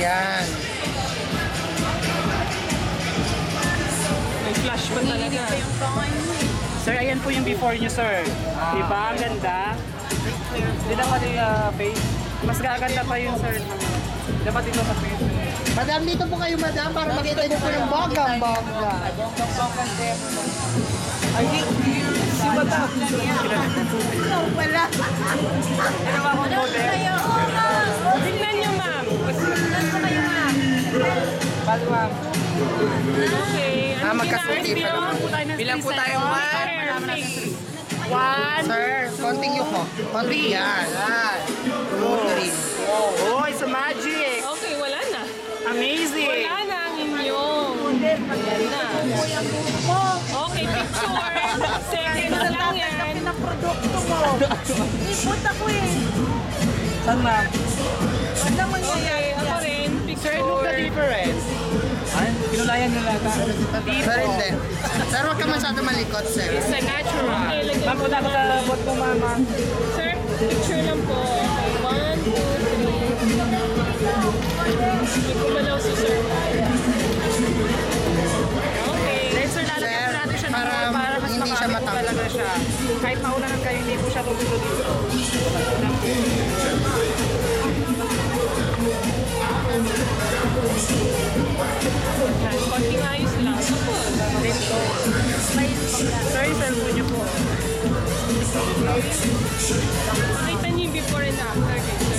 Ayan. May flash pa talaga. Sir, ayan po yung before nyo, sir. Diba? Ang ganda. Di dapat yung face. Mas gaganda pa yung sir. Dapat dito sa face. Madam, dito po kayo, madam, para makita niyo po yung bonggang-bongga. Ay, si madam. Wala. Ginawa ko model. Tingnan nyo, ma'am. Bali, ma'am. Okay. Magkasuti pa naman. Bilang po tayo, ma'am. One. Sir, konting yun po. Konting yan. Good. Oh, it's a magic. Okay, wala na. Amazing. Wala na ang inyong. Ayan na. Okay, picture. Seconds lang yan. Pinaprodukto mo. Ipot ako eh. Saan, ma'am? Ano mangyayari? Okay, ako rin. Sir, look the Picture. difference. Ay, pinulayan nyo lata. Sir, hindi. Sir, huwag ka masyado malikot, sir. It's a natural. Okay, lagyan Ma'am, punta ko sa bot mo, mama. Sir, picture lang po. Okay, 1, 2, 3. Hindi ko malaw si sir. Okay. Then, sir, lalagyan Sir, po natin siya para dito para mas hindi siya makapit po matanggal. talaga siya. Kahit maulanan kayo, hindi po siya tutulo dito. Yan, konting ayos lang. Tapos, Dito. Sir, yung cellphone niyo po. makita niyo yung before and after kay sir.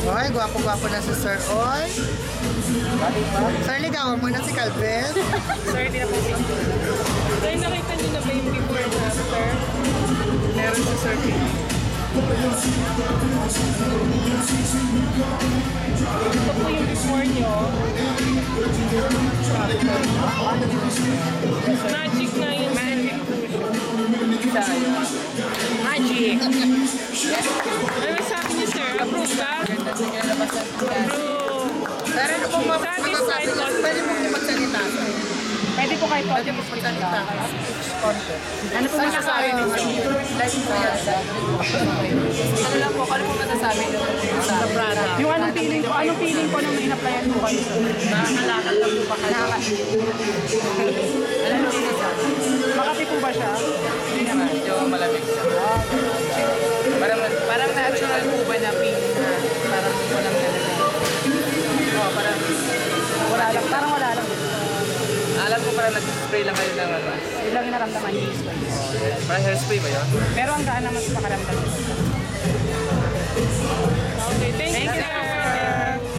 Oy, gwapo-gwapo na si Sir Oy. Sir, ligawan mo na si Calvin. Sir, hindi na po si Sir, nakita niyo na ba yung before and after? meron si Sir P. Ito po yung before niyo. Magic na yun. Magic po siya. Magic. Ano sabi niyo sir? Approve ka? Approve. Sir, ano po masasabi? Pwede po kayo magsalita. Pwede po kayo po. Pwede po magsalita. Ano po masasabi niyo? Ano lang po, ano po masasabi nyo? Sa Prada. Yung anong feeling po nung in-applyan mo kayo? Nakakalakad lang po pa kayo. Ano po masasabi? Makati po ba siya? Hindi naman, medyo malamig siya. Parang natural po ba na pink na parang walang nalagay? Oo, parang Wala lang. Parang wala lang. alam ko parang nag-spray lang kayo ng ano. Yun lang yung naramdaman niyo. Parang hairspray ba yun? Pero ang gaan naman sa pakaramdam.